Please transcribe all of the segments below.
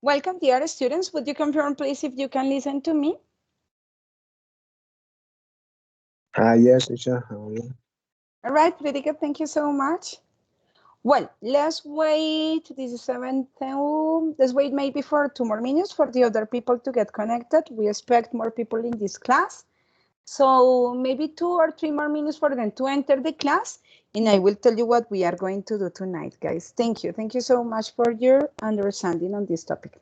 Welcome, dear students. Would you confirm, please, if you can listen to me? Yes, teacher. How are you? All right, pretty good. Thank you so much. Well, let's wait. This is 7:10. Let's wait maybe for 2 more minutes for the other people to get connected. We expect more people in this class. So maybe 2 or 3 more minutes for them to enter the class. And I will tell you what we are going to do tonight, guys. Thank you. Thank you so much for your understanding on this topic.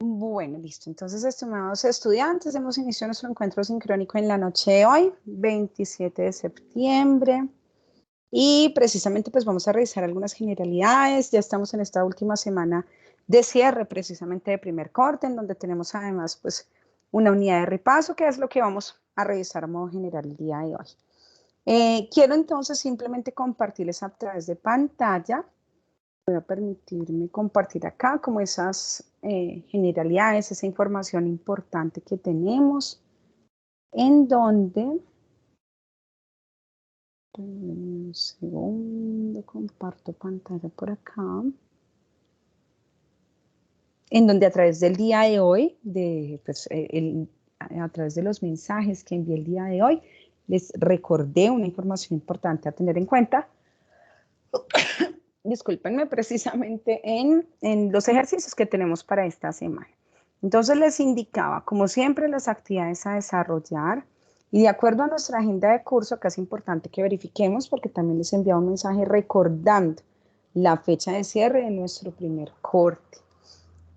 Bueno, listo. Entonces, estimados estudiantes, hemos iniciado nuestro encuentro sincrónico en la noche de hoy, 27 de septiembre. Y precisamente pues vamos a revisar algunas generalidades. Ya estamos en esta última semana de cierre precisamente de primer corte, en donde tenemos además pues una unidad de repaso, que es lo que vamos a revisar a modo general el día de hoy. Quiero entonces simplemente compartirles a través de pantalla. Voy a permitirme compartir acá como esas generalidades, esa información importante que tenemos, en donde, un segundo, comparto pantalla por acá, en donde a través del día de hoy, a través de los mensajes que envié el día de hoy, les recordé una información importante a tener en cuenta. Discúlpenme, precisamente en los ejercicios que tenemos para esta semana. Entonces les indicaba, como siempre, las actividades a desarrollar y de acuerdo a nuestra agenda de curso, que es importante que verifiquemos porque también les enviaba un mensaje recordando la fecha de cierre de nuestro primer corte.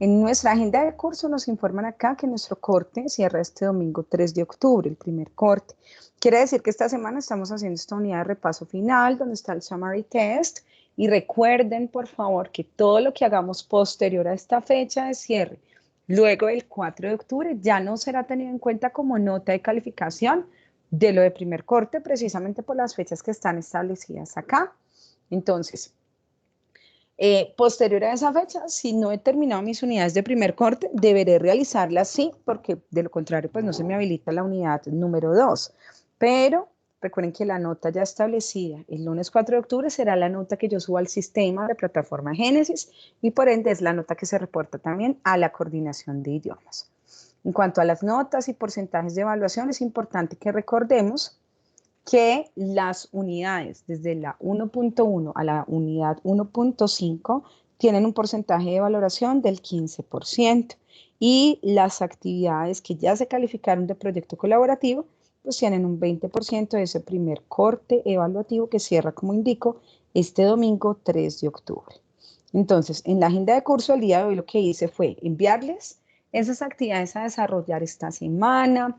En nuestra agenda de curso nos informan acá que nuestro corte cierra este domingo 3 de octubre, el primer corte. Quiere decir que esta semana estamos haciendo esta unidad de repaso final, donde está el summary test. Y recuerden, por favor, que todo lo que hagamos posterior a esta fecha de cierre, luego del 4 de octubre, ya no será tenido en cuenta como nota de calificación de lo de primer corte, precisamente por las fechas que están establecidas acá. Entonces, posterior a esa fecha, si no he terminado mis unidades de primer corte, deberé realizarlas sí, porque de lo contrario, pues no se me habilita la unidad número 2. Pero recuerden que la nota ya establecida el lunes 4 de octubre será la nota que yo subo al sistema de plataforma Génesis y por ende es la nota que se reporta también a la coordinación de idiomas. En cuanto a las notas y porcentajes de evaluación, es importante que recordemos que las unidades desde la 1.1 a la unidad 1.5 tienen un porcentaje de valoración del 15% y las actividades que ya se calificaron de proyecto colaborativo pues tienen un 20% de ese primer corte evaluativo que cierra, como indico, este domingo 3 de octubre. Entonces, en la agenda de curso el día de hoy lo que hice fue enviarles esas actividades a desarrollar esta semana,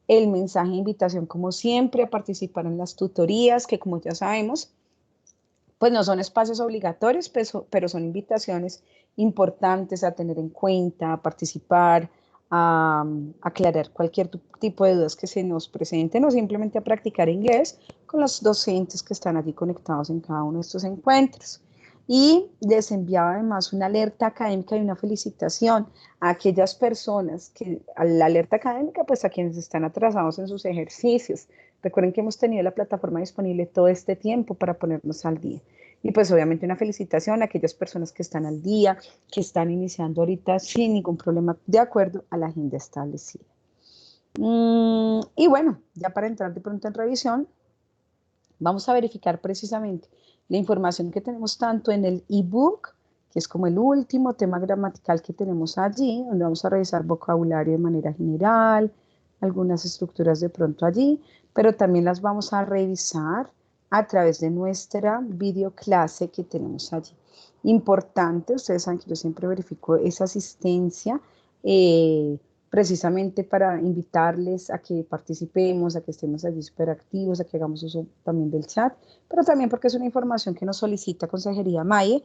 el mensaje de invitación, como siempre, a participar en las tutorías, que como ya sabemos, pues no son espacios obligatorios, pero son invitaciones importantes a tener en cuenta, a participar, a aclarar cualquier tipo de dudas que se nos presenten o simplemente a practicar inglés con los docentes que están allí conectados en cada uno de estos encuentros. Y les enviaba además una alerta académica y una felicitación a aquellas personas que, a la alerta académica, pues a quienes están atrasados en sus ejercicios. Recuerden que hemos tenido la plataforma disponible todo este tiempo para ponernos al día. Y pues obviamente una felicitación a aquellas personas que están al día, que están iniciando ahorita sin ningún problema, de acuerdo a la agenda establecida. Y bueno, ya para entrar de pronto en revisión, vamos a verificar precisamente la información que tenemos tanto en el ebook, que es como el último tema gramatical que tenemos allí, donde vamos a revisar vocabulario de manera general, algunas estructuras de pronto allí, pero también las vamos a revisar a través de nuestra videoclase que tenemos allí. Importante, ustedes saben que yo siempre verifico esa asistencia, precisamente para invitarles a que participemos, a que estemos allí súper activos, a que hagamos uso también del chat, pero también porque es una información que nos solicita Consejería MAIE,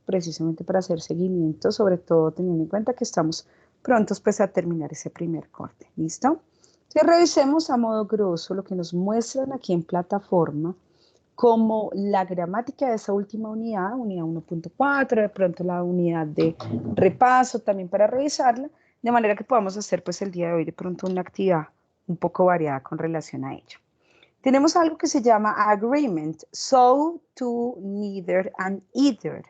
precisamente para hacer seguimiento, sobre todo teniendo en cuenta que estamos prontos pues a terminar ese primer corte. ¿Listo? Entonces revisemos a modo grosso lo que nos muestran aquí en plataforma como la gramática de esa última unidad, unidad 1.4, de pronto la unidad de repaso también para revisarla, de manera que podamos hacer pues el día de hoy de pronto una actividad un poco variada con relación a ello. Tenemos algo que se llama agreement, so, to, neither, and either.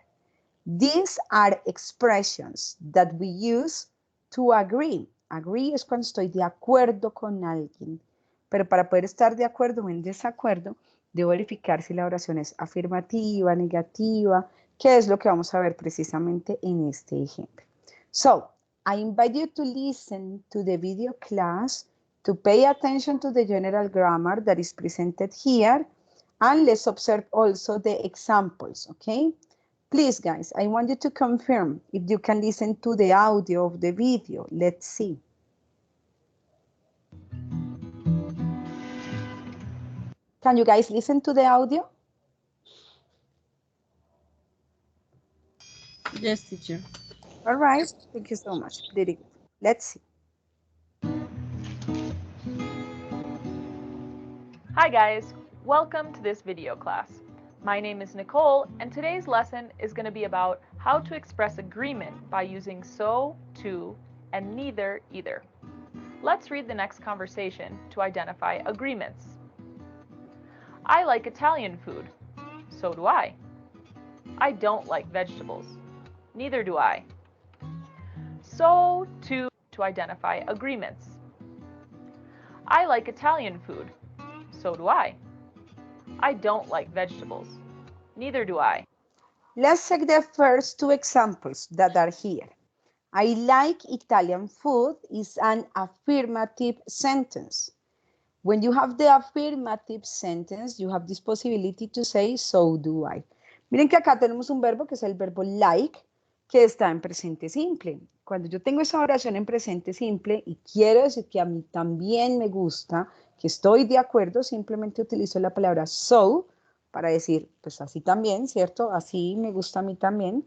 These are expressions that we use to agree. Agree es cuando estoy de acuerdo con alguien, pero para poder estar de acuerdo o en desacuerdo, debo verificar si la oración es afirmativa, negativa, que es lo que vamos a ver precisamente en este ejemplo. So, I invite you to listen to the video class, to pay attention to the general grammar that is presented here, and let's observe also the examples, okay? Please, guys, I want you to confirm if you can listen to the audio of the video. Let's see. Can you guys listen to the audio? Yes, teacher. All right, thank you so much. Very good. Let's see. Hi guys, welcome to this video class. My name is Nicole, and today's lesson is going to be about how to express agreement by using so, to, and neither, either. Let's read the next conversation to identify agreements. I like Italian food. So do I. I don't like vegetables. Neither do I. So, to identify agreements. I like Italian food. So do I. I don't like vegetables. Neither do I. Let's take the first two examples that are here. I like Italian food is an affirmative sentence. When you have the affirmative sentence, you have this possibility to say, so do I. Miren que acá tenemos un verbo que es el verbo like, que está en presente simple. cuando yo tengo esa oración en presente simple y quiero decir que a mí también me gusta, que estoy de acuerdo, simplemente utilizo la palabra so para decir, pues así también, ¿cierto? Así me gusta a mí también.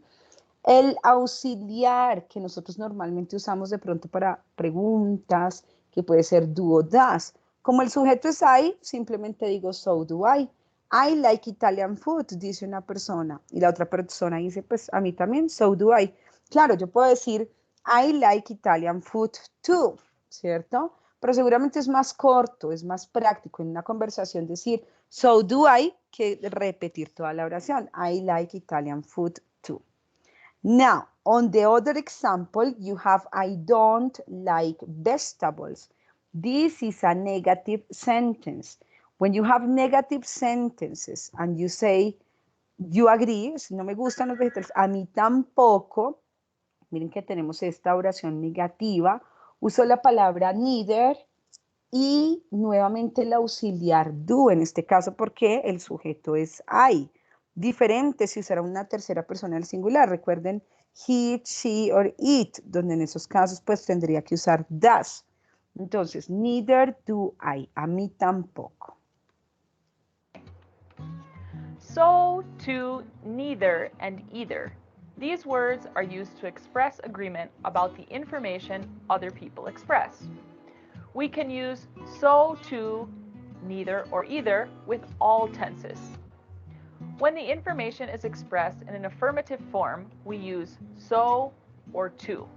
El auxiliar que nosotros normalmente usamos de pronto para preguntas, que puede ser do o does. Como el sujeto es I, simplemente digo so do I. I like Italian food, dice una persona. Y la otra persona dice, pues a mí también, so do I. Claro, yo puedo decir, I like Italian food too, ¿cierto? Pero seguramente es más corto, es más práctico en una conversación decir, so do I, que repetir toda la oración. I like Italian food too. Now, on the other example, you have I don't like vegetables. This is a negative sentence. When you have negative sentences and you say, you agree, si no me gustan los vegetales, a mí tampoco, miren que tenemos esta oración negativa, uso la palabra neither y nuevamente el auxiliar do, en este caso porque el sujeto es I. Diferente si usara una tercera persona del singular. Recuerden, he, she or it, donde en esos casos pues tendría que usar does. Entonces, neither do I, a mí tampoco. So, to, neither, and either. These words are used to express agreement about the information other people express. We can use so, to, neither, or either with all tenses. When the information is expressed in an affirmative form, we use so or to.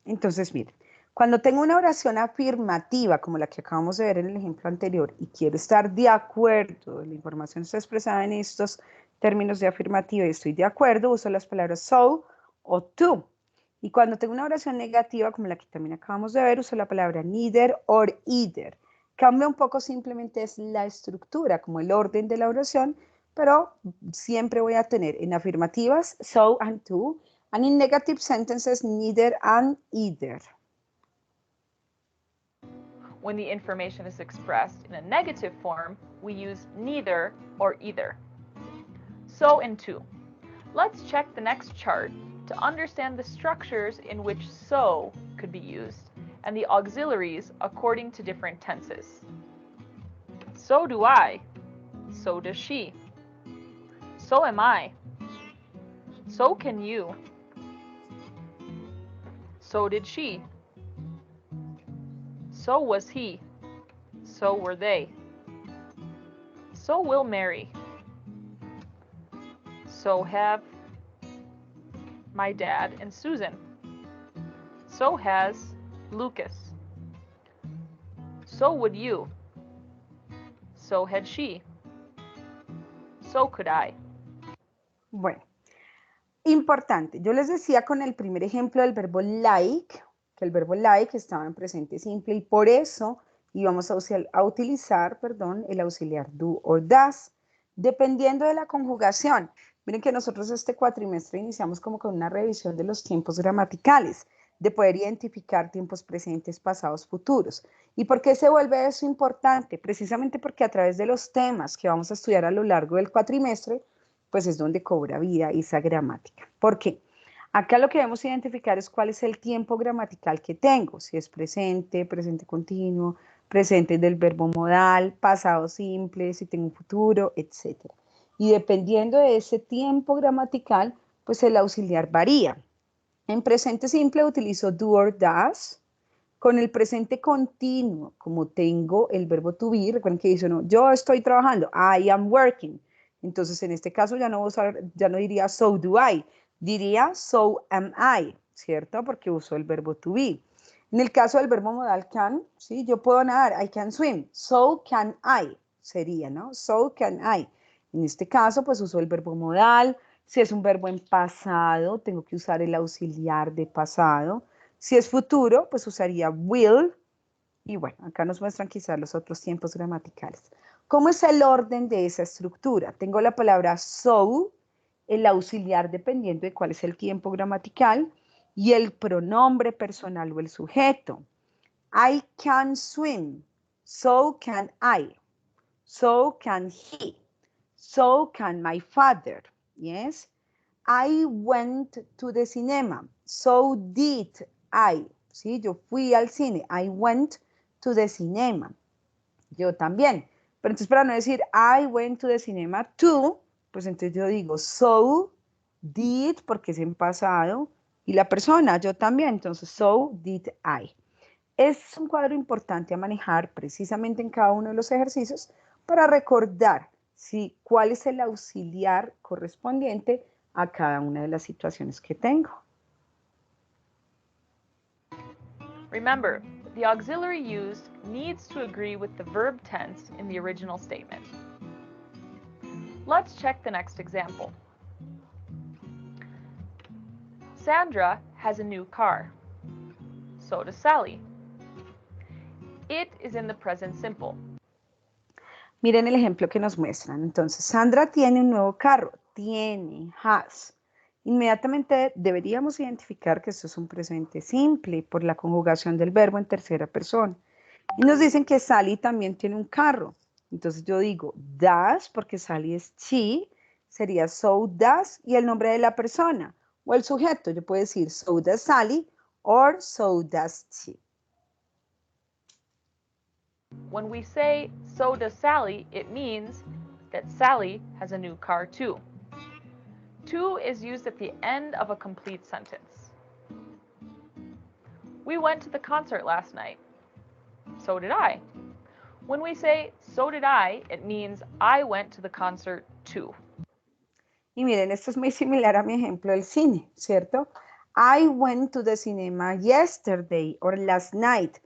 Entonces, miren, cuando tengo una oración afirmativa, como la que acabamos de ver en el ejemplo anterior, y quiero estar de acuerdo, la información está expresada en estos términos de afirmativa y estoy de acuerdo, uso las palabras so o to. Y cuando tengo una oración negativa, como la que también acabamos de ver, uso la palabra neither or either. Cambia un poco, simplemente es la estructura, como el orden de la oración, pero siempre voy a tener en afirmativas so and to, and in negative sentences neither and either. When the information is expressed in a negative form, we use neither or either. So and to. Let's check the next chart to understand the structures in which so could be used and the auxiliaries according to different tenses. So do I. So does she. So am I. So can you. So did she. So was he. So were they. So will Mary. So have my dad and Susan. So has Lucas. So would you. So had she. So could I. Bueno, importante. Yo les decía con el primer ejemplo del verbo like, que el verbo like estaba en presente simple y por eso íbamos a utilizar, el auxiliar do or does, dependiendo de la conjugación. Miren que nosotros este cuatrimestre iniciamos como con una revisión de los tiempos gramaticales, de poder identificar tiempos presentes, pasados, futuros. ¿Y por qué se vuelve eso importante? Precisamente porque a través de los temas que vamos a estudiar a lo largo del cuatrimestre, pues es donde cobra vida esa gramática. ¿Por qué? Acá lo que debemos identificar es cuál es el tiempo gramatical que tengo, si es presente, presente continuo, presente del verbo modal, pasado simple, si tengo un futuro, etc. Y dependiendo de ese tiempo gramatical, pues el auxiliar varía. En presente simple utilizo do or does. Con el presente continuo, como tengo el verbo to be, recuerden que dice, no, yo estoy trabajando, I am working. Entonces, en este caso ya no diría so do I, diría so am I, ¿cierto? Porque uso el verbo to be. En el caso del verbo modal can, ¿sí? Yo puedo nadar, I can swim, so can I, sería, ¿no? So can I. En este caso, pues uso el verbo modal. Si es un verbo en pasado, tengo que usar el auxiliar de pasado. Si es futuro, pues usaría will. Y bueno, acá nos muestran quizás los otros tiempos gramaticales. ¿Cómo es el orden de esa estructura? Tengo la palabra so, el auxiliar dependiendo de cuál es el tiempo gramatical y el pronombre personal o el sujeto. I can swim, so can I, so can he, so can my father. Yes, I went to the cinema, so did I. ¿Sí? Yo fui al cine. I went to the cinema. Yo también. Pero entonces para no decir I went to the cinema too, pues entonces yo digo so did, porque es en pasado, y la persona, yo también. Entonces so did I. Es un cuadro importante a manejar precisamente en cada uno de los ejercicios para recordar cuál es el auxiliar correspondiente a cada una de las situaciones que tengo. Remember, the auxiliary used needs to agree with the verb tense in the original statement. Let's check the next example. Sandra has a new car. So does Sally. It is in the present simple. Miren el ejemplo que nos muestran. Entonces, Sandra tiene un nuevo carro. Tiene, has. Inmediatamente deberíamos identificar que esto es un presente simple por la conjugación del verbo en tercera persona. Y nos dicen que Sally también tiene un carro. Entonces yo digo does, porque Sally es she, sería so does, y el nombre de la persona o el sujeto. Yo puedo decir so does Sally or so does she. When we say so does Sally, it means that Sally has a new car too. To is used at the end of a complete sentence. We went to the concert last night. So did I. When we say so did I, it means I went to the concert too. Y miren, esto es muy similar a mi ejemplo del cine, ¿cierto? I went to the cinema yesterday or last night.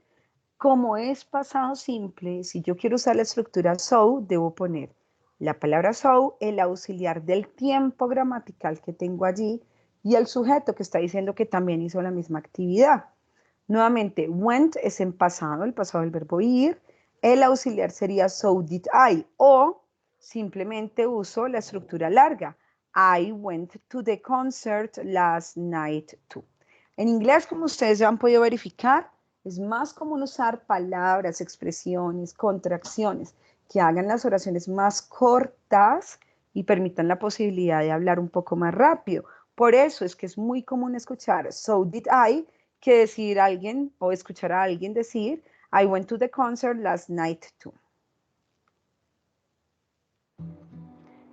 Como es pasado simple, si yo quiero usar la estructura so, debo poner la palabra so, el auxiliar del tiempo gramatical que tengo allí y el sujeto que está diciendo que también hizo la misma actividad. Nuevamente, went es en pasado, el pasado del verbo ir. El auxiliar sería so did I o simplemente uso la estructura larga. I went to the concert last night too. En inglés, como ustedes ya han podido verificar, es más común usar palabras, expresiones, contracciones que hagan las oraciones más cortas y permitan la posibilidad de hablar un poco más rápido. Por eso es que es muy común escuchar so did I que decir a alguien o escuchar a alguien decir I went to the concert last night too.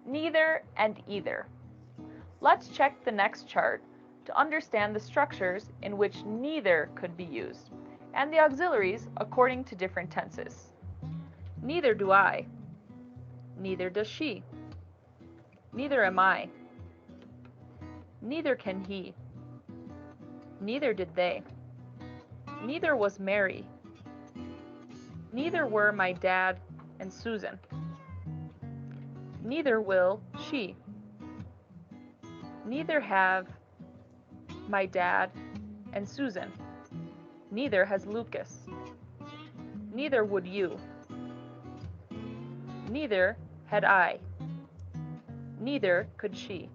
Neither and either. Let's check the next chart to understand the structures in which neither could be used and the auxiliaries according to different tenses. Neither do I. Neither does she. Neither am I. Neither can he. Neither did they. Neither was Mary. Neither were my dad and Susan. Neither will she. Neither have my dad and Susan. Neither has Lucas. Neither would you. Neither had I. Neither could she.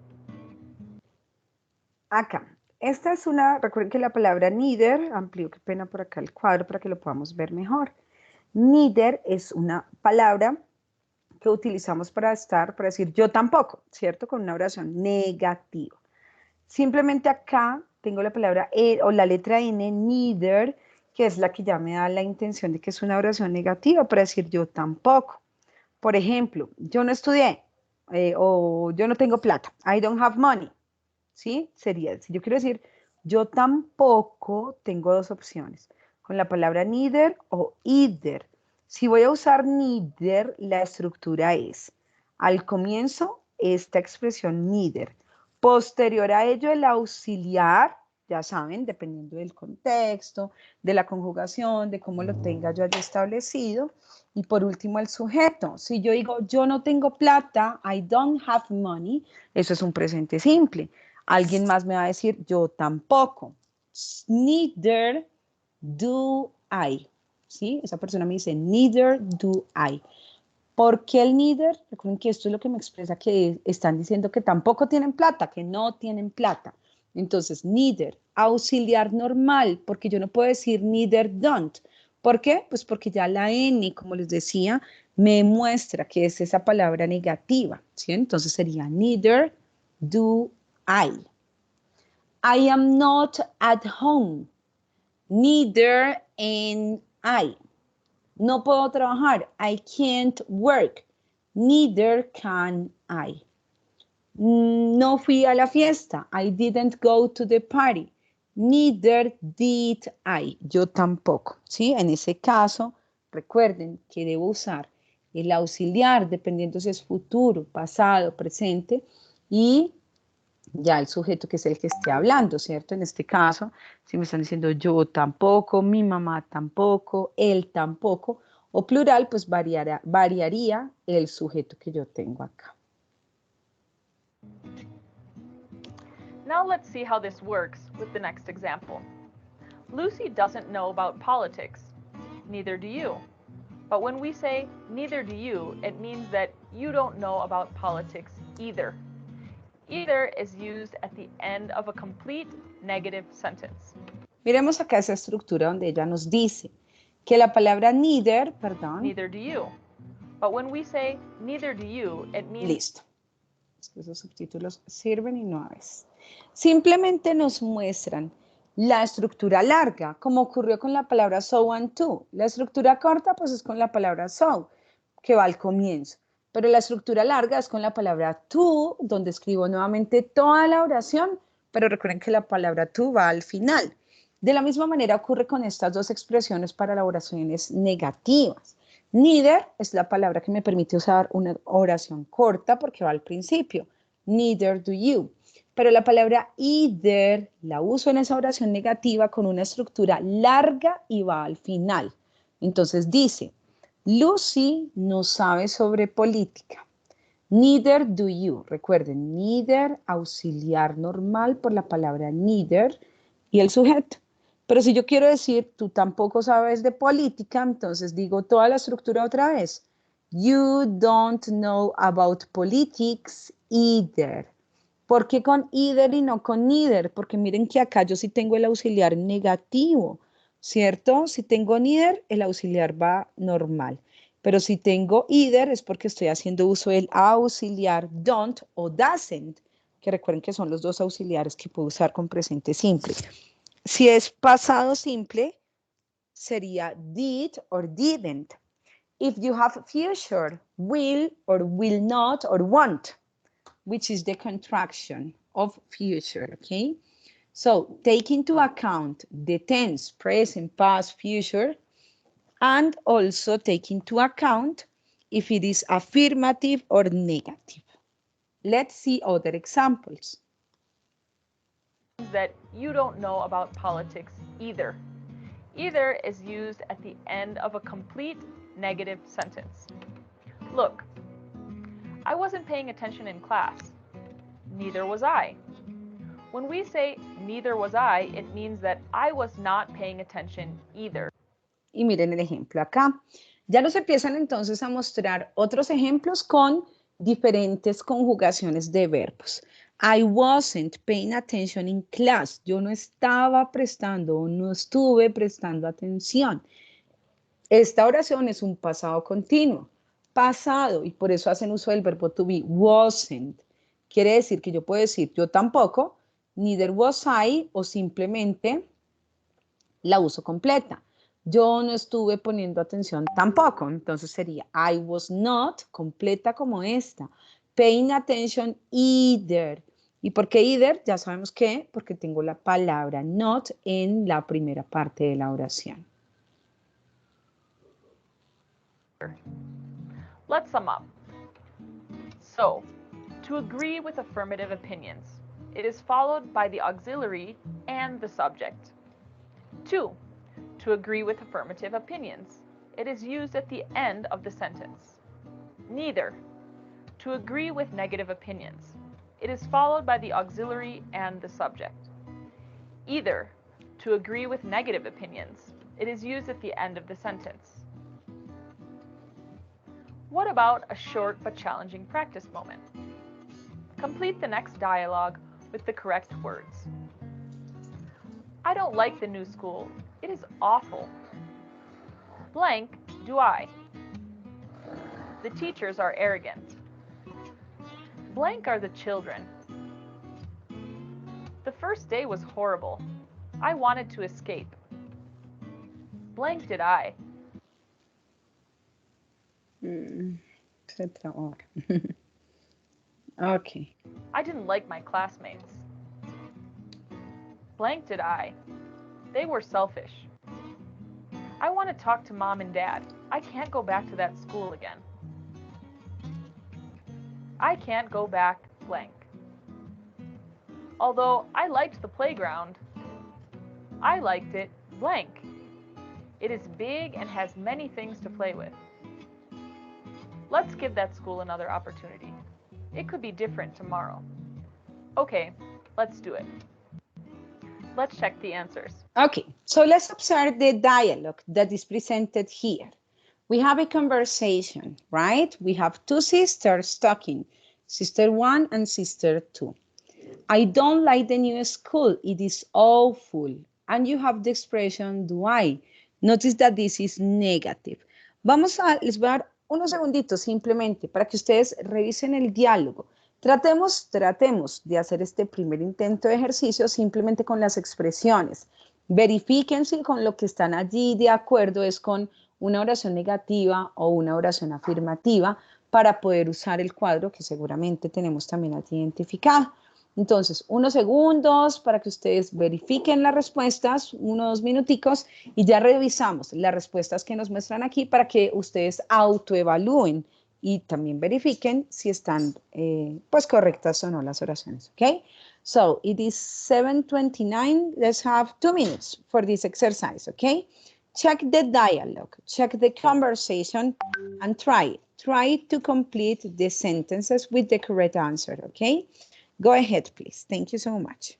Acá, esta es recuerden que la palabra neither, amplío, qué pena por acá el cuadro para que lo podamos ver mejor. Neither es una palabra que utilizamos para decir yo tampoco, ¿cierto? Con una oración negativa. Simplemente acá tengo la palabra o la letra N, neither, que es la que ya me da la intención de que es una oración negativa para decir yo tampoco. Por ejemplo, yo no estudié o yo no tengo plata. I don't have money. ¿Sí? Sería, si yo quiero decir yo tampoco, tengo dos opciones. Con la palabra neither o either. Si voy a usar neither, la estructura es al comienzo esta expresión neither. Posterior a ello el auxiliar, ya saben, dependiendo del contexto, de la conjugación, de cómo lo tenga yo allí establecido. Y por último el sujeto. Si yo digo yo no tengo plata, I don't have money, eso es un presente simple. Alguien más me va a decir yo tampoco. Neither do I. ¿Sí? Esa persona me dice neither do I. ¿Por qué el neither? Recuerden que esto es lo que me expresa que están diciendo que tampoco tienen plata, que no tienen plata. Entonces, neither, auxiliar normal, porque yo no puedo decir neither don't. ¿Por qué? Pues porque ya la N, como les decía, me muestra que es esa palabra negativa, ¿sí? Entonces sería neither do I. I am not at home. Neither am I. No puedo trabajar. I can't work. Neither can I. No fui a la fiesta. I didn't go to the party. Neither did I. Yo tampoco. ¿Sí? En ese caso, recuerden que debo usar el auxiliar dependiendo si es futuro, pasado, presente y ya el sujeto que es el que esté hablando, ¿cierto? En este caso, si me están diciendo yo tampoco, mi mamá tampoco, él tampoco, o plural, pues variaría el sujeto que yo tengo acá. Now let's see how this works with the next example. Lucy doesn't know about politics. Neither do you. But when we say neither do you, it means that you don't know about politics either. Either is used at the end of a complete negative sentence. Miremos acá esa estructura donde ella nos dice que la palabra neither, perdón. Neither do you. But when we say neither do you, it means... Listo. Esos subtítulos sirven y no a veces. Simplemente nos muestran la estructura larga, como ocurrió con la palabra so and to. La estructura corta, pues es con la palabra so, que va al comienzo. Pero la estructura larga es con la palabra to, donde escribo nuevamente toda la oración, pero recuerden que la palabra to va al final. De la misma manera ocurre con estas dos expresiones para oraciones negativas. Neither es la palabra que me permite usar una oración corta porque va al principio. Neither do you. Pero la palabra either la uso en esa oración negativa con una estructura larga y va al final. Entonces dice, Lucy no sabe sobre política. Neither do you. Recuerden, neither, auxiliar normal por la palabra neither y el sujeto. Pero si yo quiero decir, tú tampoco sabes de política, entonces digo toda la estructura otra vez. You don't know about politics either. ¿Por qué con either y no con neither? Porque miren que acá yo sí tengo el auxiliar negativo, ¿cierto? Si tengo neither, el auxiliar va normal. Pero si tengo either es porque estoy haciendo uso del auxiliar don't o doesn't, que recuerden que son los dos auxiliares que puedo usar con presente simple. Si es pasado simple, sería did or didn't. If you have future, will or will not or won't, which is the contraction of future, okay? So take into account the tense, present, past, future, and also take into account if it is affirmative or negative. Let's see other examples. That you don't know about politics either. Either is used at the end of a complete negative sentence. Look, I wasn't paying attention in class. Neither was I. When we say neither was I, it means that I was not paying attention either. Y miren el ejemplo acá. Ya nos empiezan entonces a mostrar otros ejemplos con diferentes conjugaciones de verbos. I wasn't paying attention in class. Yo no estaba prestando o no estuve prestando atención. Esta oración es un pasado continuo. Pasado, y por eso hacen uso del verbo to be, wasn't. Quiere decir que yo puedo decir yo tampoco, neither was I, o simplemente la uso completa. Yo no estuve poniendo atención tampoco, entonces sería I was not, completa como esta. Paying attention either. ¿Y por qué either? Ya sabemos que, porque tengo la palabra not en la primera parte de la oración. Let's sum up. So, to agree with affirmative opinions, it is followed by the auxiliary and the subject. 2. To agree with affirmative opinions, it is used at the end of the sentence. Neither. To agree with negative opinions, it is followed by the auxiliary and the subject. Either. To agree with negative opinions, it is used at the end of the sentence. What about a short but challenging practice moment? Complete the next dialogue with the correct words. I don't like the new school. It is awful. Blank do I. The teachers are arrogant. Blank are the children. The first day was horrible. I wanted to escape. Blank did I. Se trabó. Okay. I didn't like my classmates. Blank did I. They were selfish. I want to talk to mom and dad. I can't go back to that school again. I can't go back blank. Although I liked the playground, I liked it blank. It is big and has many things to play with. Let's give that school another opportunity. It could be different tomorrow. Okay, let's do it. Let's check the answers. Okay, so let's observe the dialogue that is presented here. We have a conversation, right? We have two sisters talking, sister 1 and sister 2. I don't like the new school. It is awful. And you have the expression do I. Notice that this is negative. Les voy a dar unos segunditos simplemente para que ustedes revisen el diálogo. Tratemos de hacer este primer intento de ejercicio simplemente con las expresiones. Verifiquen si con lo que están allí de acuerdo es con una oración negativa o una oración afirmativa para poder usar el cuadro que seguramente tenemos también allí identificado. Entonces, unos segundos para que ustedes verifiquen las respuestas, unos minuticos, y ya revisamos las respuestas que nos muestran aquí para que ustedes autoevalúen y también verifiquen si están pues correctas o no las oraciones, ¿ok? So, it is 7:29. Let's have 2 minutes for this exercise, ¿ok? Check the dialogue, check the conversation, and try it. Try to complete the sentences with the correct answer, ¿ok? Go ahead, please. Thank you so much.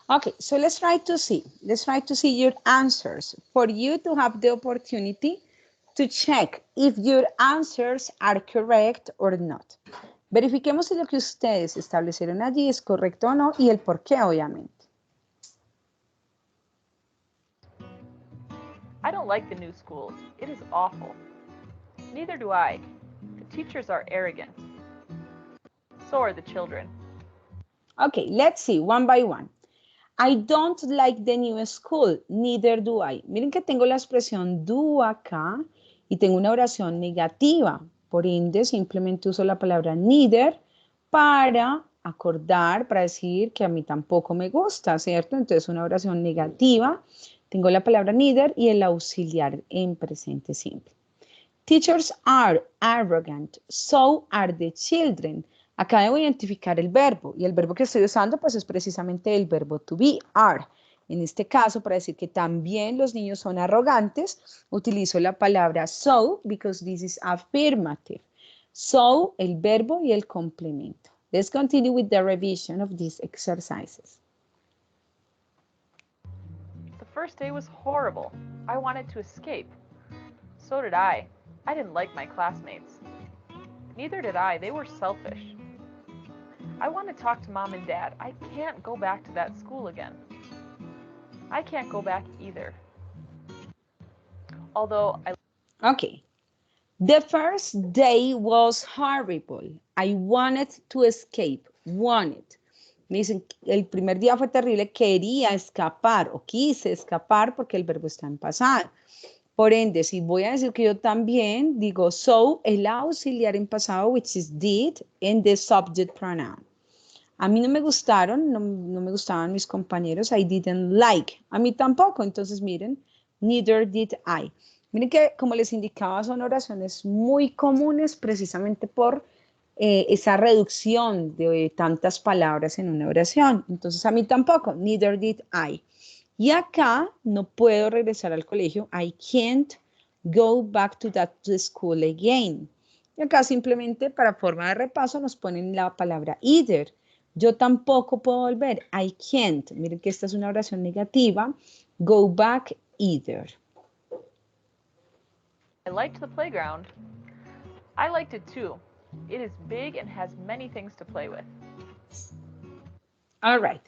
Okay, so let's try to see your answers for you to have the opportunity to check if your answers are correct or not. Verifiquemos si lo que ustedes establecieron allí es correcto o no y el por qué, obviamente. I don't like the new school. It is awful. Neither do I. The teachers are arrogant. So are the children. Okay, let's see one by one. I don't like the new school, neither do I. Miren que tengo la expresión do acá y tengo una oración negativa. Por ende, simplemente uso la palabra neither para acordar, para decir que a mí tampoco me gusta, ¿cierto? Entonces, una oración negativa. Tengo la palabra neither y el auxiliar en presente simple. Teachers are arrogant, so are the children. Acá debo identificar el verbo y el verbo que estoy usando pues es precisamente el verbo to be, are. En este caso, para decir que también los niños son arrogantes, utilizo la palabra so because this is affirmative. So, el verbo y el complemento. Let's continue with the revision of these exercises. The first day was horrible. I wanted to escape. So did I. I didn't like my classmates. Neither did I. They were selfish. I want to talk to Mom and Dad. I can't go back to that school again. I can't go back either. Although I... Okay. The first day was horrible. I wanted to escape. Wanted. Me dicen, el primer día fue terrible. Quería escapar o quise escapar porque el verbo está en pasado. Por ende, si voy a decir que yo también, digo so, el auxiliar en pasado, which is did, and the subject pronoun. A mí no me gustaron, no me gustaban mis compañeros, I didn't like. A mí tampoco, entonces miren, neither did I. Miren que, como les indicaba, son oraciones muy comunes precisamente por esa reducción de tantas palabras en una oración. Entonces, a mí tampoco, neither did I. Y acá no puedo regresar al colegio. I can't go back to that school again. Y acá simplemente para forma de repaso nos ponen la palabra either. Yo tampoco puedo volver. I can't. Miren que esta es una oración negativa. Go back either. I liked the playground. I liked it too. It is big and has many things to play with. All right.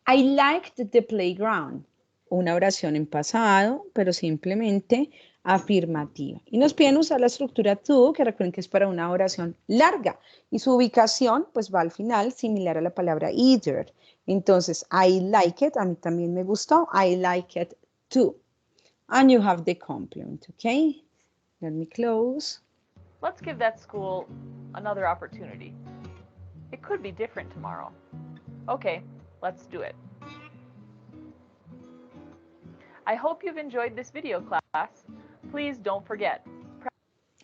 I liked the playground. Una oración en pasado, pero simplemente afirmativa. Y nos piden usar la estructura to, que recuerden que es para una oración larga. Y su ubicación, pues va al final, similar a la palabra either. Entonces, I like it, a mí también me gustó. I like it too. And you have the complement, okay? Let me close. Let's give that school another opportunity. It could be different tomorrow. Okay, let's do it. I hope you've enjoyed this video class. Please don't forget.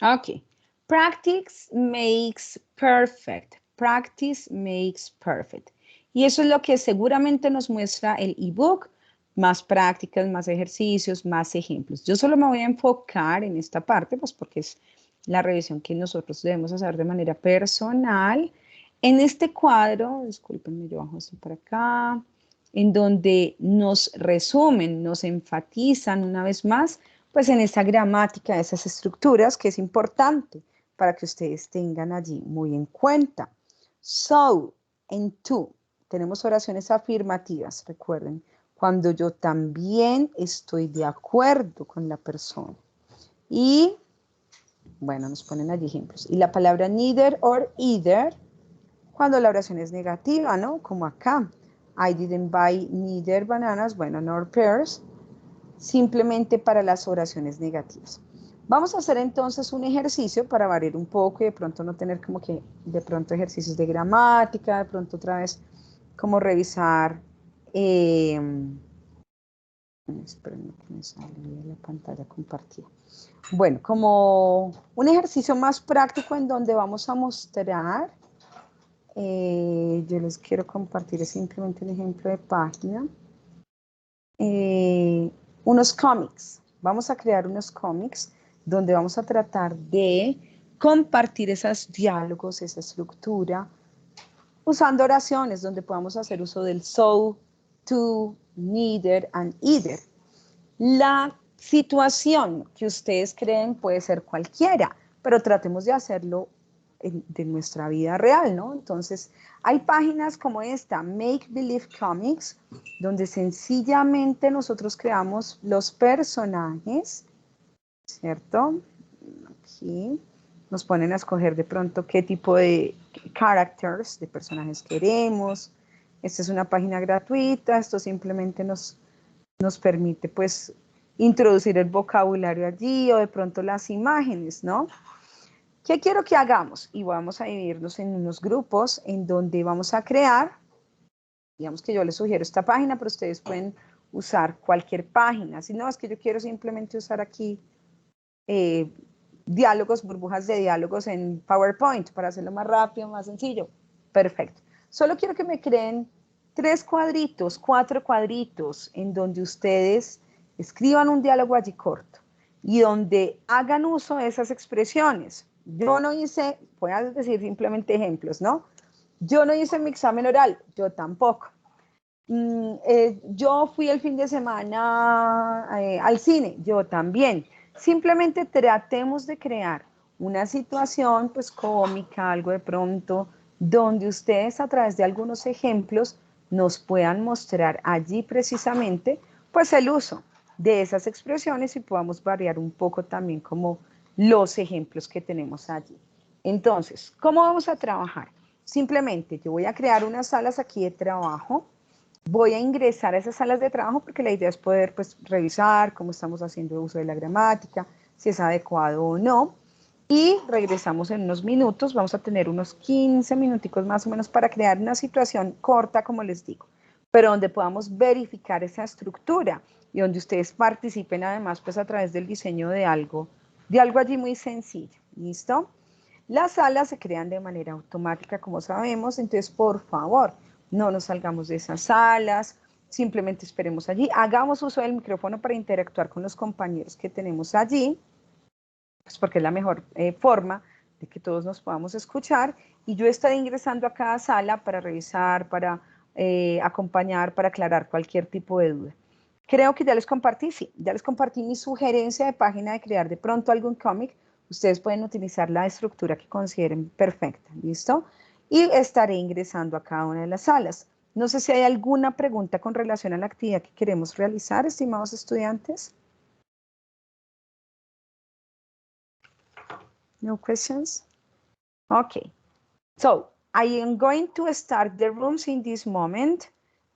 Okay. Practice makes perfect. Practice makes perfect. Y eso es lo que seguramente nos muestra el ebook. Más prácticas, más ejercicios, más ejemplos. Yo solo me voy a enfocar en esta parte, pues porque es la revisión que nosotros debemos hacer de manera personal. En este cuadro, discúlpenme, yo bajo esto para acá, en donde nos resumen, nos enfatizan una vez más, pues en esa gramática, esas estructuras que es importante para que ustedes tengan allí muy en cuenta. So, en to, tenemos oraciones afirmativas, recuerden, cuando yo también estoy de acuerdo con la persona. Y, bueno, nos ponen allí ejemplos. Y la palabra neither or either, cuando la oración es negativa, ¿no? Como acá. I didn't buy neither bananas, bueno, nor pears, simplemente para las oraciones negativas. Vamos a hacer entonces un ejercicio para variar un poco y de pronto no tener como que de pronto ejercicios de gramática, de pronto otra vez como revisar, espérenme que me salió la pantalla compartida. Bueno, como un ejercicio más práctico en donde vamos a mostrar, yo les quiero compartir simplemente un ejemplo de página. Unos cómics. Vamos a crear unos cómics donde vamos a tratar de compartir esos diálogos, esa estructura, usando oraciones donde podamos hacer uso del so, to, neither and either. La situación que ustedes creen puede ser cualquiera, pero tratemos de hacerlo de nuestra vida real, ¿no? Entonces, hay páginas como esta, Make Believe Comics, donde sencillamente nosotros creamos los personajes, ¿cierto? Aquí nos ponen a escoger de pronto qué tipo de characters, de personajes queremos. Esta es una página gratuita, esto simplemente nos permite pues introducir el vocabulario allí o de pronto las imágenes, ¿no? ¿Qué quiero que hagamos? Y vamos a dividirnos en unos grupos en donde vamos a crear, digamos que yo les sugiero esta página, pero ustedes pueden usar cualquier página. Si no, es que yo quiero simplemente usar aquí diálogos, burbujas de diálogos en PowerPoint para hacerlo más rápido, más sencillo. Perfecto. Solo quiero que me creen 3 cuadritos, 4 cuadritos en donde ustedes escriban un diálogo allí corto y donde hagan uso de esas expresiones. Yo no hice, voy a decir simplemente ejemplos, ¿no? Yo no hice mi examen oral, yo tampoco. Yo fui el fin de semana al cine, yo también. Simplemente tratemos de crear una situación pues cómica, algo de pronto, donde ustedes a través de algunos ejemplos nos puedan mostrar allí precisamente pues el uso de esas expresiones y podamos variar un poco también como los ejemplos que tenemos allí. Entonces, ¿cómo vamos a trabajar? Simplemente yo voy a crear unas salas aquí de trabajo. Voy a ingresar a esas salas de trabajo porque la idea es poder pues, revisar cómo estamos haciendo uso de la gramática, si es adecuado o no. Y regresamos en unos minutos, vamos a tener unos 15 minuticos más o menos para crear una situación corta, como les digo, pero donde podamos verificar esa estructura y donde ustedes participen además pues a través del diseño de algo allí muy sencillo. ¿Listo? Las salas se crean de manera automática, como sabemos, entonces por favor, no nos salgamos de esas salas, simplemente esperemos allí, hagamos uso del micrófono para interactuar con los compañeros que tenemos allí, pues porque es la mejor forma de que todos nos podamos escuchar, y yo estaré ingresando a cada sala para revisar, para acompañar, para aclarar cualquier tipo de duda. Creo que ya les compartí, sí, ya les compartí mi sugerencia de página de crear de pronto algún cómic. Ustedes pueden utilizar la estructura que consideren perfecta, ¿listo? Y estaré ingresando a cada una de las salas. No sé si hay alguna pregunta con relación a la actividad que queremos realizar, estimados estudiantes. No questions? Okay. So, I am going to start the rooms in this moment.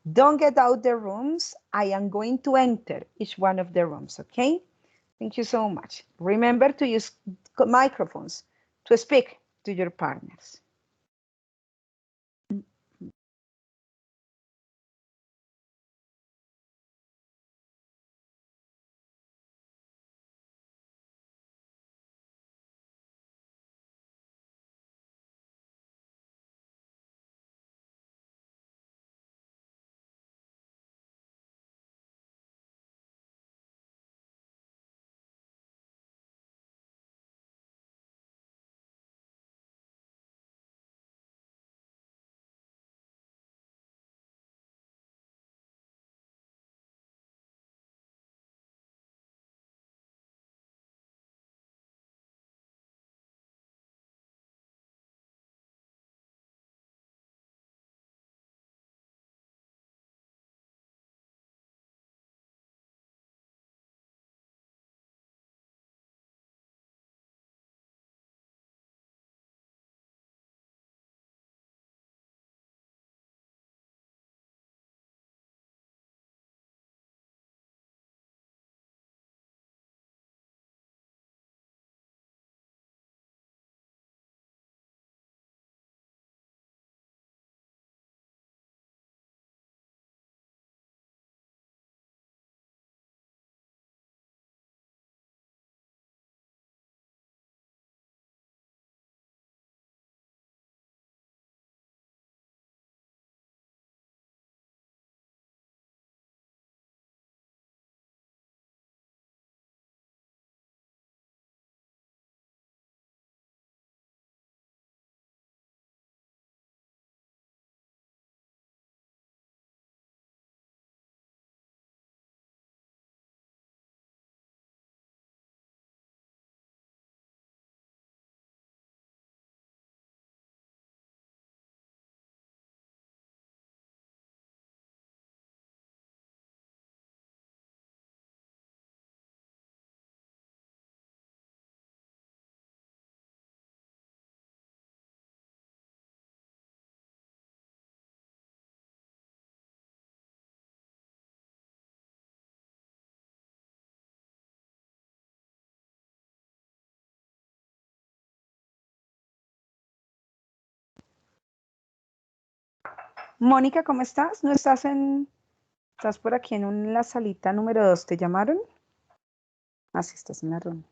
Don't get out the rooms. I am going to enter each one of the rooms, okay? Thank you so much. Remember to use microphones to speak to your partners. Mónica, ¿cómo estás? ¿No estás estás por aquí en la salita número 2? ¿Te llamaron? Ah, sí, estás en la reunión.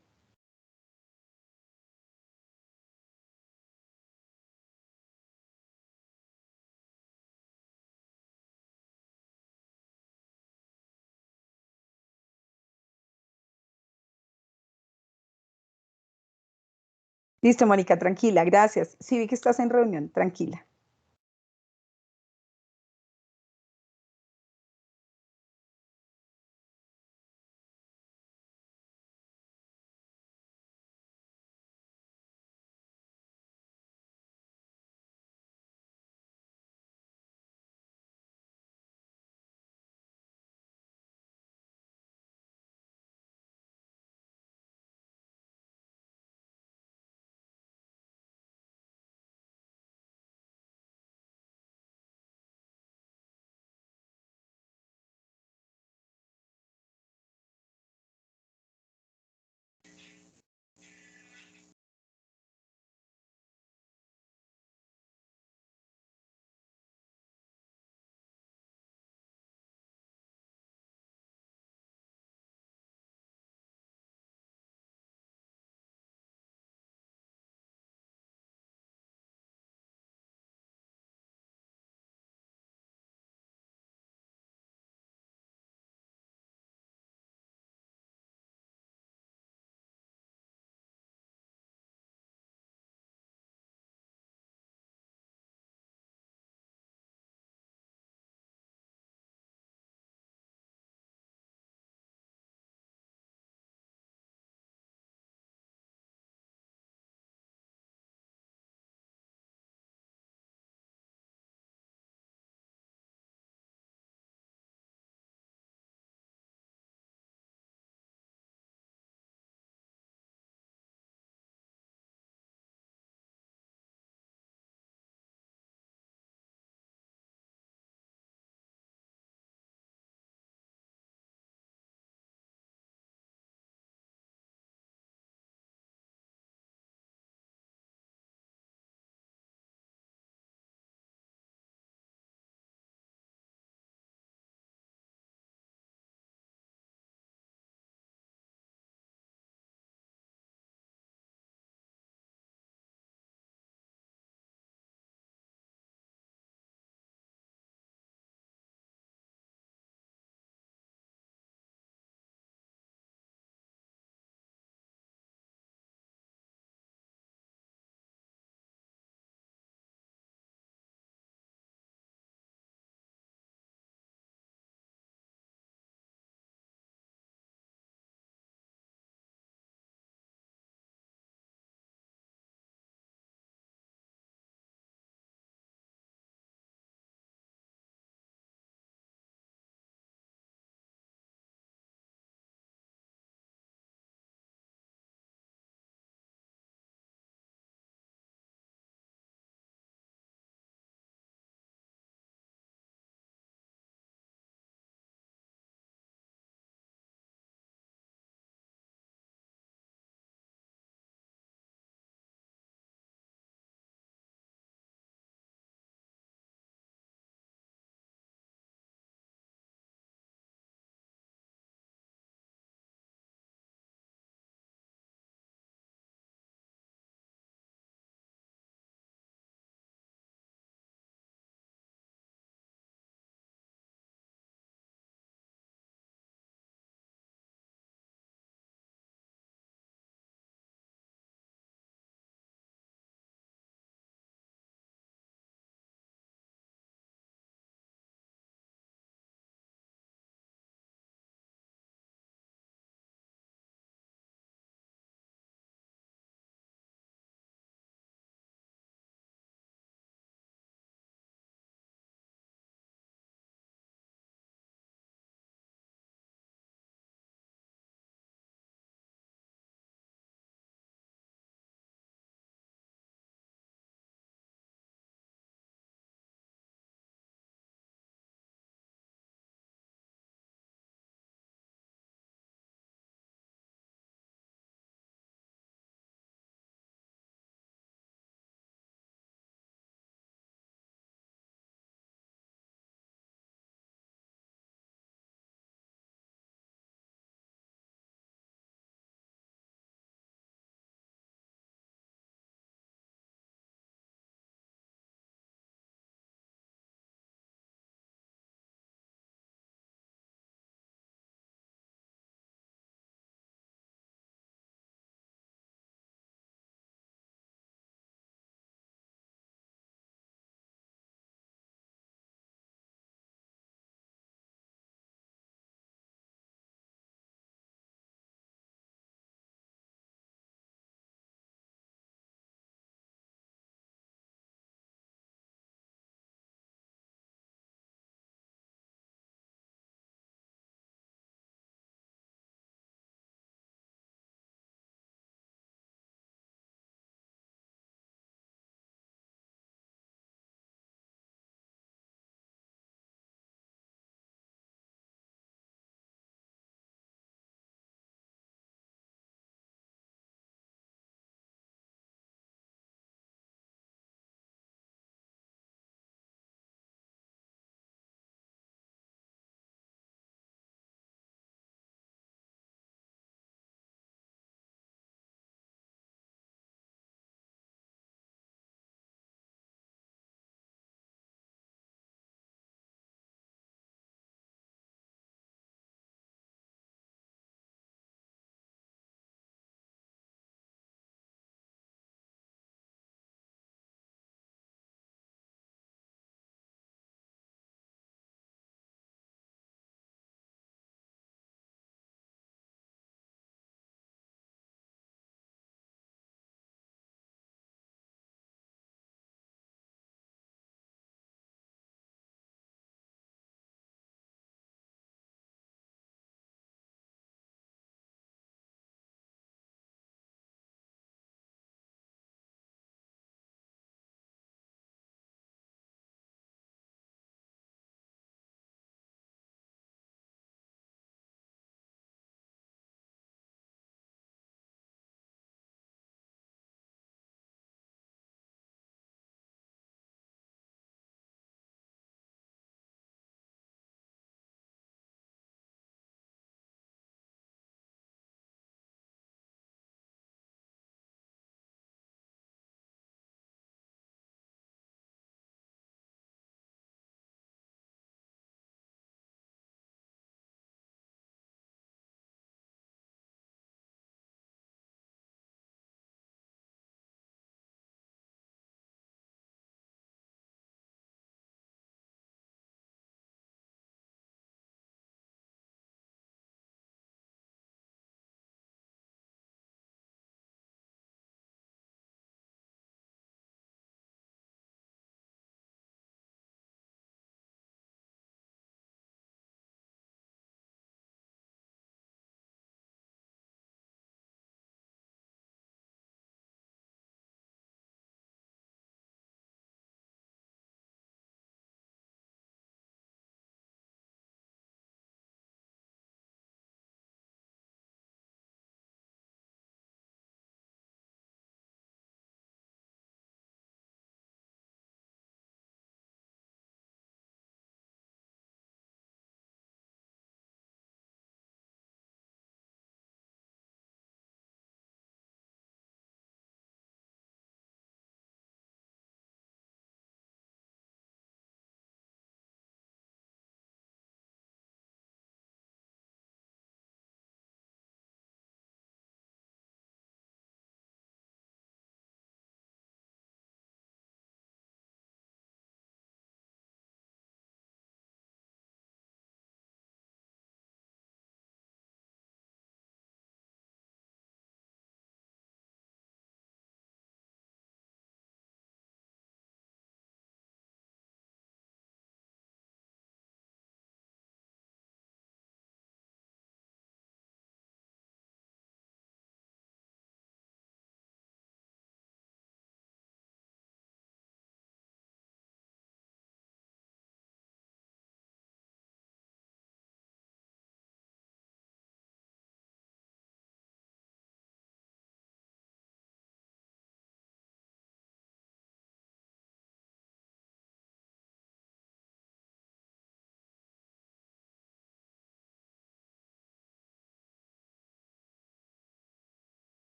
Listo, Mónica, tranquila, gracias. Sí, vi que estás en reunión, tranquila.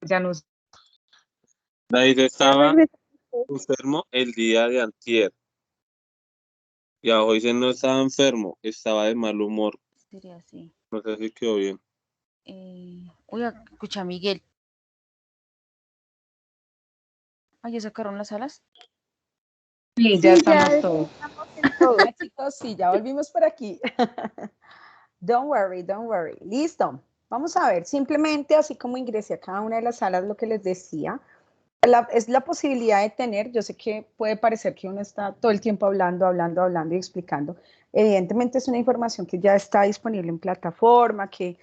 Ya nos... David estaba enfermo el día de antier. Y a hoy no estaba enfermo, estaba de mal humor. Sería así. No sé si quedó bien. Uy, escucha, Miguel. Ah, ¿ya sacaron las alas? Sí, ya estamos todos. Chicos, sí, ya volvimos por aquí. Don't worry, don't worry. Listo. Vamos a ver, simplemente así como ingresé a cada una de las salas, lo que les decía, es la posibilidad de tener, yo sé que puede parecer que uno está todo el tiempo hablando y explicando. Evidentemente es una información que ya está disponible en plataforma, que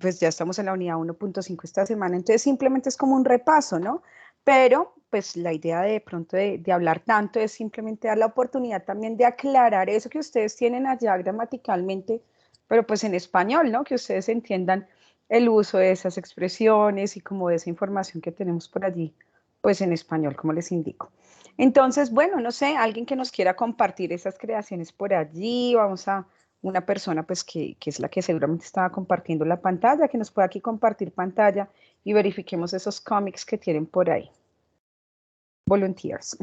pues ya estamos en la unidad 1.5 esta semana, entonces simplemente es como un repaso, ¿no? Pero pues la idea de pronto de hablar tanto es simplemente dar la oportunidad también de aclarar eso que ustedes tienen allá gramaticalmente, pero pues en español, ¿no? Que ustedes entiendan el uso de esas expresiones y como de esa información que tenemos por allí, pues en español, como les indico. Entonces, bueno, no sé, alguien que nos quiera compartir esas creaciones por allí, vamos a una persona pues que es la que seguramente estaba compartiendo la pantalla, que nos pueda aquí compartir pantalla y verifiquemos esos cómics que tienen por ahí. Volunteers.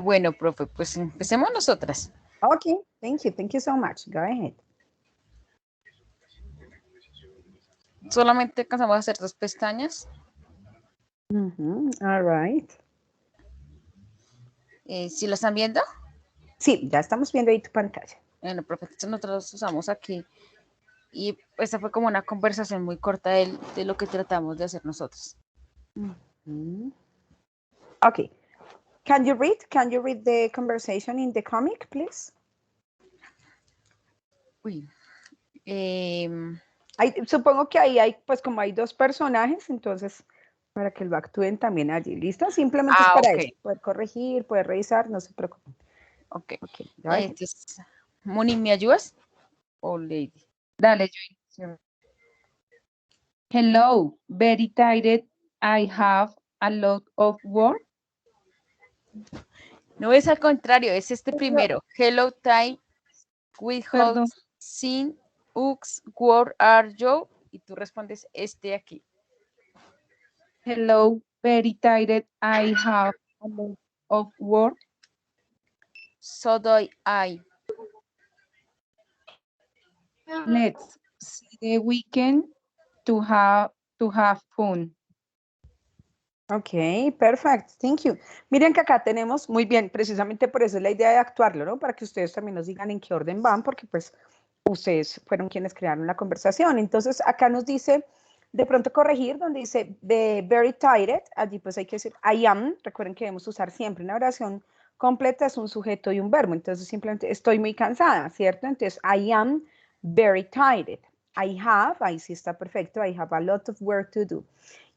Bueno, profe, pues empecemos nosotras. Okay, thank you so much. Go ahead. Solamente alcanzamos a hacer 2 pestañas. All right. ¿Sí lo están viendo? Sí, ya estamos viendo ahí tu pantalla. Bueno, profe, entonces nosotros usamos aquí. Y esta fue como una conversación muy corta de lo que tratamos de hacer nosotros. Okay. Can you read the conversation in the comic, please? Uy. Supongo que ahí hay, pues como hay 2 personajes, entonces para que lo actúen también allí. ¿Listo? Simplemente es para eso. Poder corregir, poder revisar, no se preocupen. Ok. Okay. Entonces, Moni, ¿me ayudas? ¿O Lady? Dale, yo inicio. Hello, very tired. I have a lot of work. No es al contrario, es este primero. Hello, time. We have Perdón. seen Ux, where are you? Y tú respondes este aquí. Hello, very tired. I have a lot of work. So do I. Let's see the weekend to have fun. Ok, perfecto, thank you. Miren que acá tenemos, muy bien, precisamente por eso es la idea de actuarlo, ¿no? Para que ustedes también nos digan en qué orden van, porque pues ustedes fueron quienes crearon la conversación. Entonces acá nos dice, de pronto corregir, donde dice the very tired, allí pues hay que decir I am, recuerden que debemos usar siempre una oración completa, es un sujeto y un verbo, entonces simplemente estoy muy cansada, ¿cierto? Entonces I am very tired. I have, ahí sí está perfecto, I have a lot of work to do.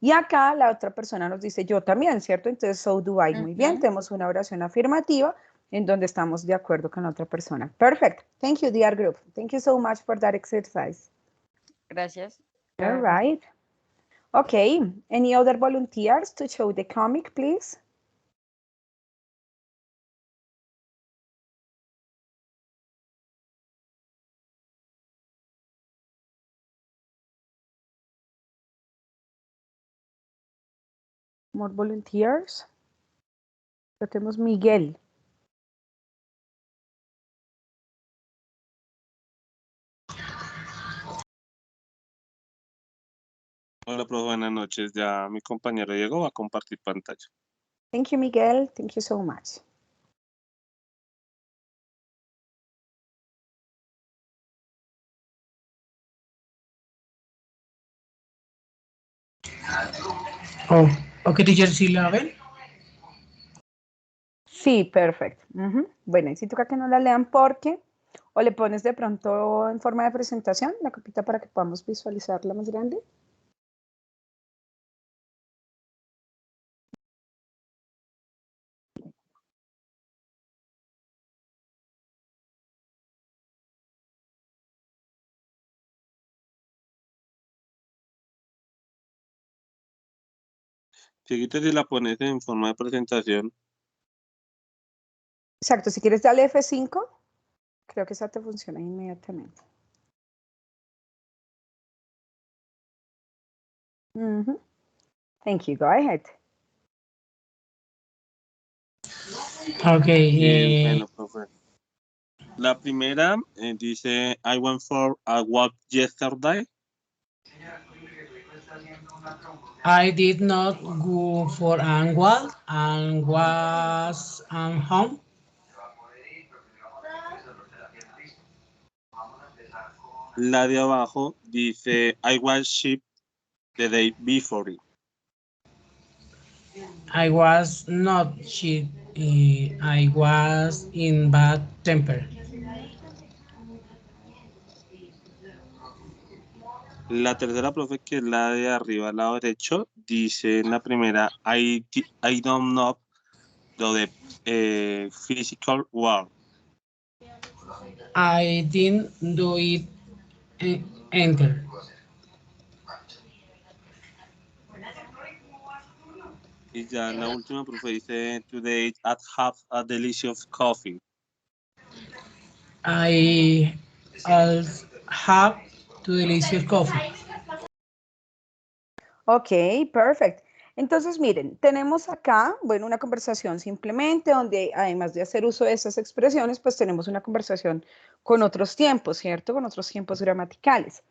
Y acá la otra persona nos dice yo también, ¿cierto? Entonces, so do I. Muy bien, tenemos una oración afirmativa en donde estamos de acuerdo con la otra persona. Perfect. Thank you, dear group. Thank you so much for that exercise. Gracias. All right. Okay. Any other volunteers to show the comic, please? More volunteers. Lo tenemos Miguel. Hola, profe, buenas noches. Ya mi compañero Diego va a compartir pantalla. Thank you, Miguel. Thank you so much. Oh, ok, teacher, ¿sí la ven? Sí, perfecto. Bueno, necesito que no la lean porque o le pones de pronto en forma de presentación la copita para que podamos visualizarla más grande. Chiquita, si la pones en forma de presentación. Exacto, si quieres darle F5, creo que esa te funciona inmediatamente. Thank you. Go ahead. Okay. Bueno, profe. La primera dice, I went for a walk yesterday. I did not go for a walk and was home. La de abajo dice, I was sick the day before. I was not shit. I was in bad temper. La tercera, profe, que es la de arriba al lado derecho, dice en la primera, I don't know the physical work. I didn't do it. Enter. Y ya la última, profe, dice, today I have a delicious coffee. I have delicious coffee. Ok, perfect. Entonces, miren, tenemos acá, bueno, una conversación simplemente donde además de hacer uso de esas expresiones, pues tenemos una conversación con otros tiempos, ¿cierto? Con otros tiempos gramaticales.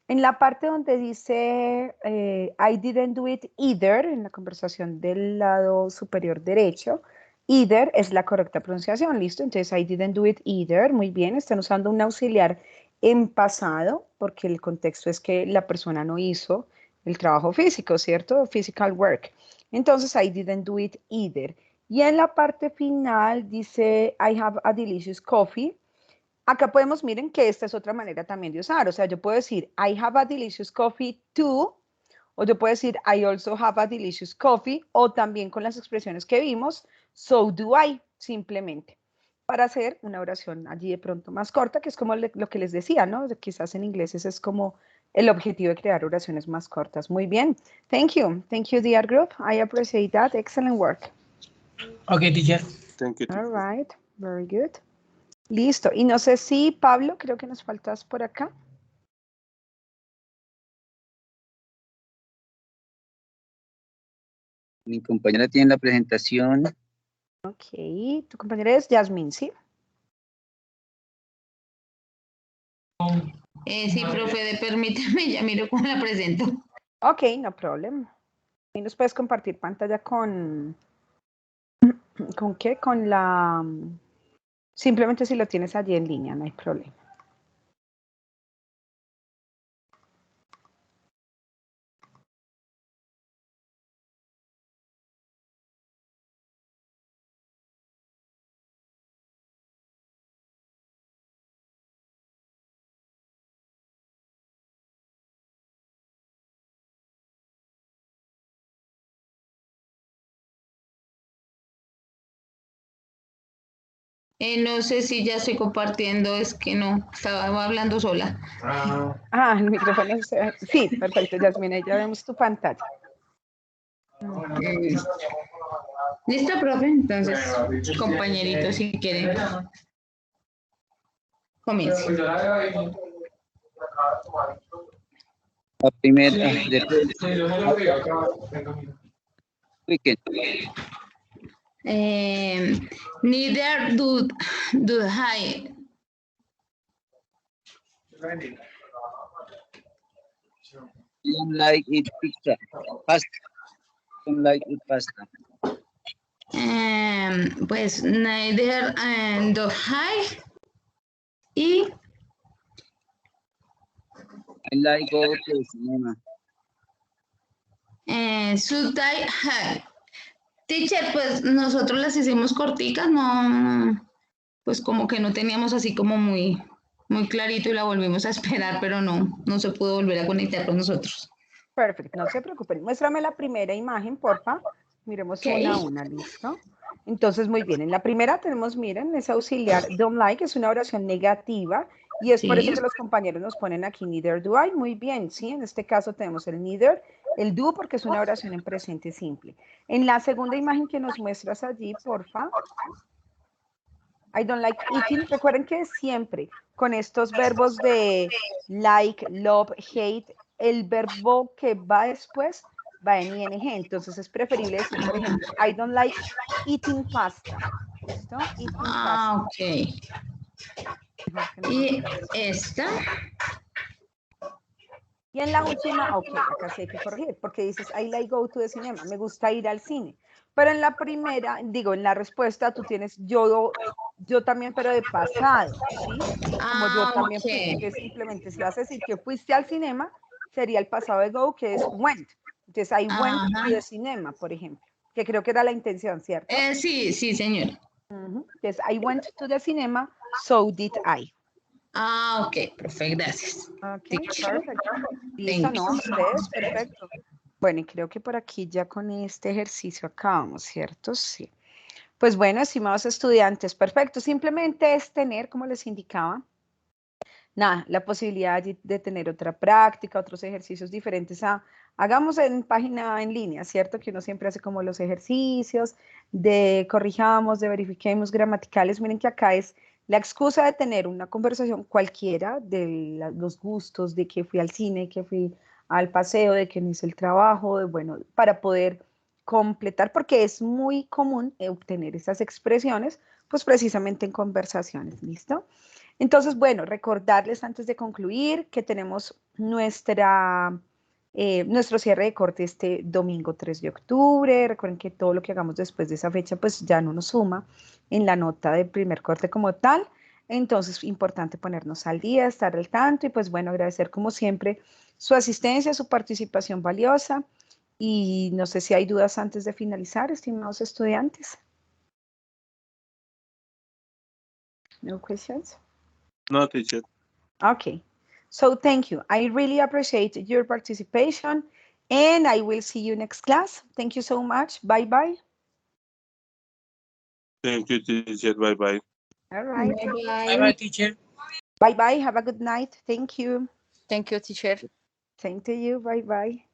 En la parte donde dice I didn't do it either, en la conversación del lado superior derecho, either es la correcta pronunciación, ¿listo? Entonces, I didn't do it either, muy bien, están usando un auxiliar en pasado, porque el contexto es que la persona no hizo el trabajo físico, ¿cierto? Physical work. Entonces, I didn't do it either. Y en la parte final dice I have a delicious coffee. Acá podemos, miren que esta es otra manera también de usar. O sea, yo puedo decir I have a delicious coffee too. O yo puedo decir I also have a delicious coffee. O también con las expresiones que vimos, so do I, simplemente. Para hacer una oración allí de pronto más corta, que es como lo que les decía, ¿no? Quizás en inglés ese es como el objetivo de crear oraciones más cortas. Muy bien. Thank you, dear group. I appreciate that. Excellent work. Okay, teacher. Thank you. All right. Very good. Listo. Y no sé si, Pablo, creo que nos faltas por acá. Mi compañera tiene la presentación. Ok. Tu compañera es Yasmin, ¿sí? Sí, profe, permítame, ya miro cómo la presento. Ok, no problem. Y nos puedes compartir pantalla con... ¿Con qué? Con la... Simplemente si lo tienes allí en línea, no hay problema. No sé si ya estoy compartiendo, es que no, estaba hablando sola. Ah, el micrófono. Sí, perfecto, Yasmin, ahí ya vemos tu pantalla. ¿Listo, profe? Entonces, compañerito, si quieren. Comience. La primera weekend. Neither do I. Don't like it pizza. Pasta. Don't like it pasta. Pues neither do I. Y I like go to cinema. Should I have? Teacher, pues nosotros las hicimos corticas, no, pues como que no teníamos así como muy clarito y la volvimos a esperar, pero no se pudo volver a conectar con nosotros. Perfecto, no se preocupen. Muéstrame la primera imagen, porfa. Miremos una a una, ¿listo? Entonces, muy bien. En la primera tenemos, miren, ese auxiliar don't like, es una oración negativa. Y es por eso que los compañeros nos ponen aquí neither do I. Muy bien, ¿sí? En este caso tenemos el neither, el do, porque es una oración en presente simple. En la segunda imagen que nos muestras allí, porfa. I don't like eating. Recuerden que siempre con estos verbos de like, love, hate, el verbo que va después va en ing, entonces es preferible decir, por ejemplo, I don't like eating pasta. ¿Listo? Eating pasta. Ok. Y esta. Y en la última, ok, acá sí hay que corregir, porque dices, I like go to the cinema, me gusta ir al cine. Pero en la primera, digo, en la respuesta tú tienes yo también, pero de pasado, ¿sí? Como yo también fui. Entonces, simplemente si vas a decir que fuiste al cinema, sería el pasado de go, que es went. Entonces, I went to the cinema, por ejemplo, que creo que era la intención, ¿cierto? Sí, sí, señor. Entonces, I went to the cinema, so did I. Ok, perfecto, gracias. Ok, perfecto. Listo, ¿no? Ustedes, perfecto. Bueno, y creo que por aquí ya con este ejercicio acabamos, ¿cierto? Sí. Pues bueno, estimados estudiantes, perfecto. Simplemente es tener, como les indicaba, nada, la posibilidad de tener otra práctica, otros ejercicios diferentes hagamos en página en línea, ¿cierto? Que uno siempre hace como los ejercicios de corrijamos, de verifiquemos gramaticales. Miren que acá es la excusa de tener una conversación cualquiera de los gustos, de que fui al cine, que fui al paseo, de que no hice el trabajo, de, bueno, para poder completar, porque es muy común obtener esas expresiones, pues precisamente en conversaciones, ¿listo? Entonces, bueno, recordarles antes de concluir que tenemos nuestro cierre de corte este domingo 3 de octubre. Recuerden que todo lo que hagamos después de esa fecha, pues ya no nos suma en la nota del primer corte como tal. Entonces, importante ponernos al día, estar al tanto y pues bueno, agradecer como siempre su asistencia, su participación valiosa. Y no sé si hay dudas antes de finalizar, estimados estudiantes. No questions? No, teacher. Okay, so thank you. I really appreciate your participation and I will see you next class. Thank you so much. Bye-bye. Thank you, teacher. Bye-bye. All right. Bye-bye, teacher. Bye-bye. Have a good night. Thank you. Thank you, teacher. Same to you. Bye-bye.